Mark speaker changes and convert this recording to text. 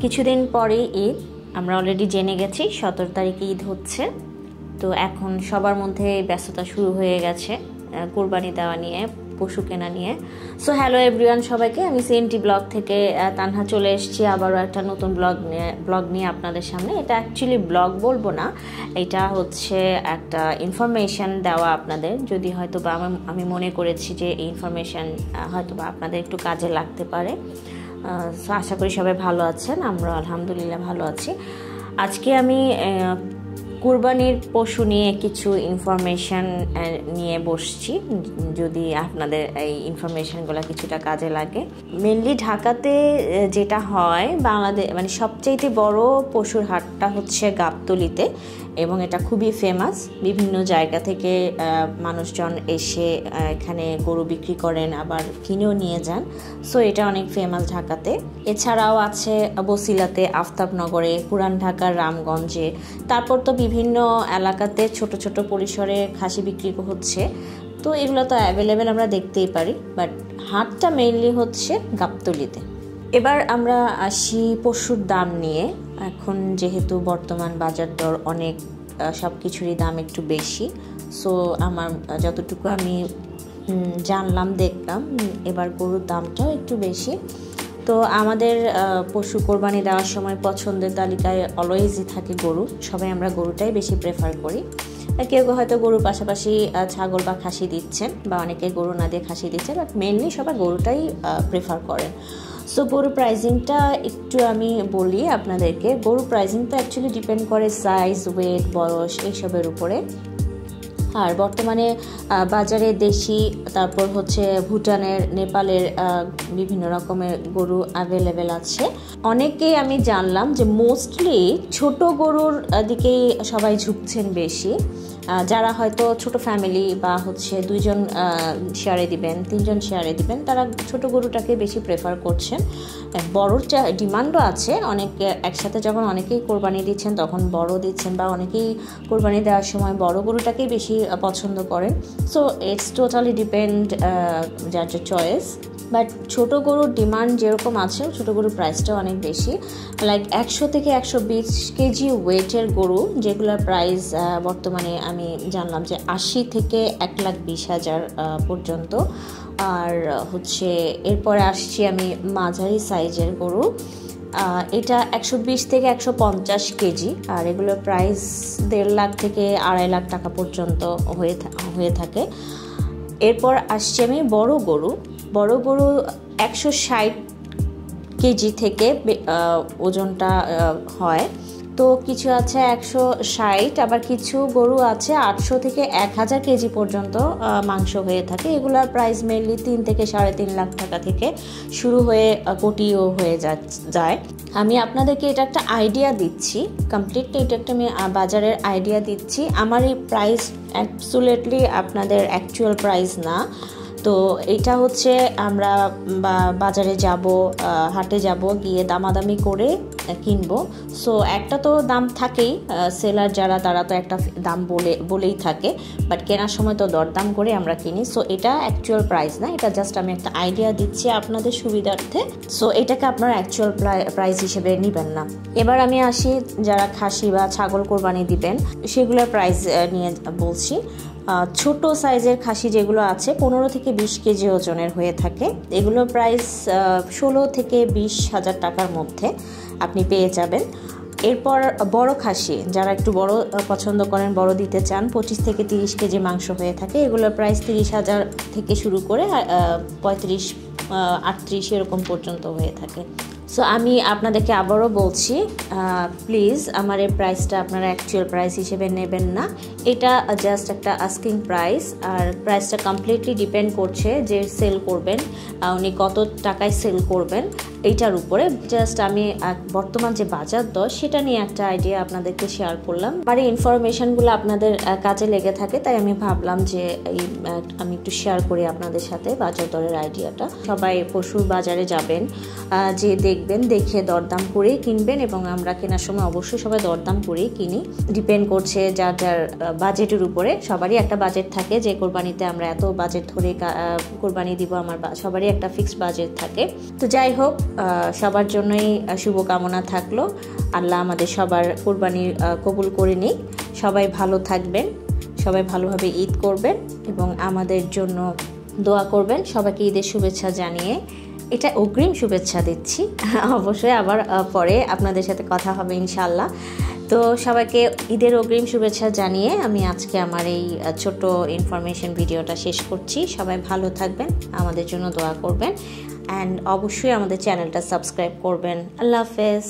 Speaker 1: কিছুদিন পরে ঈদ, আমরা অলরেডি জেনে গেছি 17 তারিখে ঈদ হচ্ছে। তো এখন সবার মধ্যে ব্যস্ততা শুরু হয়ে গেছে কুরবানি দেওয়া নিয়ে, পশু কেনা নিয়ে। সো হ্যালো এভরিওয়ান, সবাইকে আমি সিএনটি ব্লগ থেকে তানহা চলে এসেছি আবারও একটা নতুন ব্লগ নিয়ে আপনাদের সামনে। এটা অ্যাকচুয়ালি ব্লগ বলবো না, এটা হচ্ছে একটা ইনফরমেশন দেওয়া আপনাদের, যদি হয়তো বা আমি মনে করেছি যে এই ইনফরমেশন হয়তো বা আপনাদের একটু কাজে লাগতে পারে। আশা করি সবাই ভালো আছেন, আমরা আলহামদুলিল্লাহ ভালো আছি। আজকে আমি কুরবানির পশু নিয়ে কিছু ইনফরমেশন নিয়ে বসছি, যদি আপনাদের এই ইনফরমেশনগুলো কিছুটা কাজে লাগে। মেনলি ঢাকাতে যেটা হয়, বাংলাদেশ মানে সবচাইতে বড় পশুর হাটটা হচ্ছে গাবতলীতে, এবং এটা খুবই ফেমাস। বিভিন্ন জায়গা থেকে মানুষজন এসে এখানে গরু বিক্রি করেন, আবার কিনেও নিয়ে যান। সো এটা অনেক ফেমাস ঢাকাতে। এছাড়াও আছে বসিলাতে, আফতাবনগরে, পুরান ঢাকার রামগঞ্জে। তারপর তো বিভিন্ন এলাকাতে ছোট ছোট পরিসরে খাসি বিক্রি হচ্ছে। তো এগুলো তো অ্যাভেলেবেল আমরা দেখতেই পারি, বাট হাটটা মেইনলি হচ্ছে গাবতলীতে। এবার আমরা আসি পশুর দাম নিয়ে। এখন যেহেতু বর্তমান বাজার দর অনেক, সব কিছুরই দাম একটু বেশি। সো আমার যতটুকু আমি জানলাম, দেখলাম, এবার গরুর দামটাও একটু বেশি। তো আমাদের পশু কোরবানি দেওয়ার সময় পছন্দের তালিকায় অলওয়েজই থাকে গরু। সবাই আমরা গরুটাই বেশি প্রেফার করি। কেউ হয়তো গরুর পাশাপাশি ছাগল বা খাসি দিচ্ছেন, বা অনেকে গরু না দিয়ে খাসি দিচ্ছেন, বাট মেনলি সবাই গরুটাই প্রেফার করেন। সো গরু প্রাইজিংটা একটু আমি বলি আপনাদেরকে। গরু প্রাইজিংটা অ্যাকচুয়ালি ডিপেন্ড করে সাইজ, ওয়েট, বয়স এইসবের উপরে। আর বর্তমানে বাজারে দেশি, তারপর হচ্ছে ভুটানের, নেপালের বিভিন্ন রকমের গরু অ্যাভেলেবেল আছে। অনেকেই আমি জানলাম যে মোস্টলি ছোট গরুর দিকেই সবাই ঝুঁকছেন বেশি। যারা হয়তো ছোট ফ্যামিলি বা হচ্ছে 2 জন শেয়ারে দিবেন, 3 জন শেয়ারে দিবেন, তারা ছোট গরুটাকে বেশি প্রেফার করছেন। বড়োর ডিমান্ডও আছে, অনেকে একসাথে যখন অনেকেই কোরবানি দিচ্ছেন তখন বড় দিচ্ছেন, বা অনেকেই কোরবানি দেওয়ার সময় বড় গরুটাকেই বেশি পছন্দ করেন। সো ইটস টোটালি ডিপেন্ড যার যে চয়েস। বাট ছোটো গরুর ডিমান্ড যেরকম আছে, ছোটো গরুর প্রাইসটাও অনেক বেশি। লাইক 100 থেকে 120 কেজি ওয়েটের গরু, যেগুলোর প্রাইস বর্তমানে আমি জানলাম যে 80 থেকে 1,20,000 পর্যন্ত। আর হচ্ছে এরপরে আসছি আমি মাঝারি সাইজের গরু। এটা 120 থেকে 150 কেজি, আর এগুলোর প্রাইস 1.5 লাখ থেকে 2.5 লাখ টাকা পর্যন্ত হয়ে থাকে। এরপর আসছি আমি বড় গরু। 160 কেজি থেকে ওজনটা হয়। তো কিছু আছে 160, আবার কিছু গরু আছে 800 থেকে 1000 কেজি পর্যন্ত মাংস হয়ে থাকে। এগুলোর প্রাইস মেনলি 3 থেকে 3.5 লাখ টাকা থেকে শুরু হয়ে কোটিও হয়ে যায়। আমি আপনাদেরকে এটা একটা আইডিয়া দিচ্ছি, কমপ্লিটলি এটা একটা আমি বাজারের আইডিয়া দিচ্ছি। আমার এই প্রাইস অ্যাবসুলেটলি আপনাদের অ্যাকচুয়াল প্রাইস না। তো এটা হচ্ছে আমরা বাজারে যাব, হাটে যাব, গিয়ে দামাদামি করে কিনবো। সো একটা তো দাম থাকেই, সেলার যারা তারা তো একটা দাম বলেই থাকে, বাট কেনার সময় তো দরদাম করে আমরা কিনি। সো এটা অ্যাকচুয়াল প্রাইস না, এটা জাস্ট আমি একটা আইডিয়া দিচ্ছি আপনাদের সুবিধার্থে। সো এটাকে আপনারা অ্যাকচুয়াল প্রাইস হিসেবে নেবেন না। এবার আমি আসি যারা খাসি বা ছাগল কোরবানি দিবেন সেগুলোর প্রাইস নিয়ে বলছি। ছোট সাইজের খাসি যেগুলো আছে 15 থেকে 20 কেজি ওজনের হয়ে থাকে, এগুলোর প্রাইস 16 থেকে 20,000 টাকার মধ্যে আপনি পেয়ে যাবেন। এরপর বড় খাসি, যারা একটু বড় পছন্দ করেন, বড় দিতে চান, 25 থেকে 30 কেজি মাংস হয়ে থাকে, এগুলোর প্রাইস 30,000 থেকে শুরু করে 35, 38 এরকম পর্যন্ত হয়ে থাকে। সো আমি আপনাদেরকে আবারও বলছি, প্লিজ আমার এই প্রাইসটা আপনারা অ্যাকচুয়াল প্রাইস হিসেবে নেবেন না। এটা জাস্ট একটা আস্কিং প্রাইস, আর প্রাইসটা কমপ্লিটলি ডিপেন্ড করছে যে সেল করবেন উনি কত টাকায় সেল করবেন এইটার উপরে। জাস্ট আমি বর্তমান যে বাজার দর সেটা নিয়ে একটা আইডিয়া আপনাদেরকে শেয়ার করলাম। আর এই ইনফরমেশনগুলো আপনাদের কাজে লেগে থাকে, তাই আমি ভাবলাম যে আমি একটু শেয়ার করি আপনাদের সাথে বাজার দরের আইডিয়াটা। সবাই পশুর বাজারে যাবেন, যে দেখবেন দেখবেন, দেখে দরদাম করেই কিনবেন এবং আমরা কেনার সময় অবশ্যই সবাই দরদাম করেই কিনি। ডিপেন্ড করছে যার যার বাজেটের উপরে। সবারই একটা বাজেট থাকে যে কোরবানিতে আমরা এত বাজেট ধরে কোরবানি দিব, আমার সবারই একটা ফিক্সড বাজেট থাকে। তো যাই হোক, সবার জন্যই শুভকামনা থাকলো। আল্লাহ আমাদের সবার কোরবানি কবুল করে নিক। সবাই ভালো থাকবেন, সবাই ভালোভাবে ঈদ করবেন এবং আমাদের জন্য দোয়া করবেন। সবাইকে ঈদের শুভেচ্ছা জানিয়ে, এটা অগ্রিম শুভেচ্ছা দিচ্ছি। অবশ্যই আবার পরে আপনাদের সাথে কথা হবে ইনশাআল্লাহ। তো সবাইকে ঈদের অগ্রিম শুভেচ্ছা জানিয়ে আমি আজকে আমার এই ছোট ইনফরমেশন ভিডিওটা শেষ করছি। সবাই ভালো থাকবেন, আমাদের জন্য দোয়া করবেন অ্যান্ড অবশ্যই আমাদের চ্যানেলটা সাবস্ক্রাইব করবেন। আল্লাহ হাফেজ।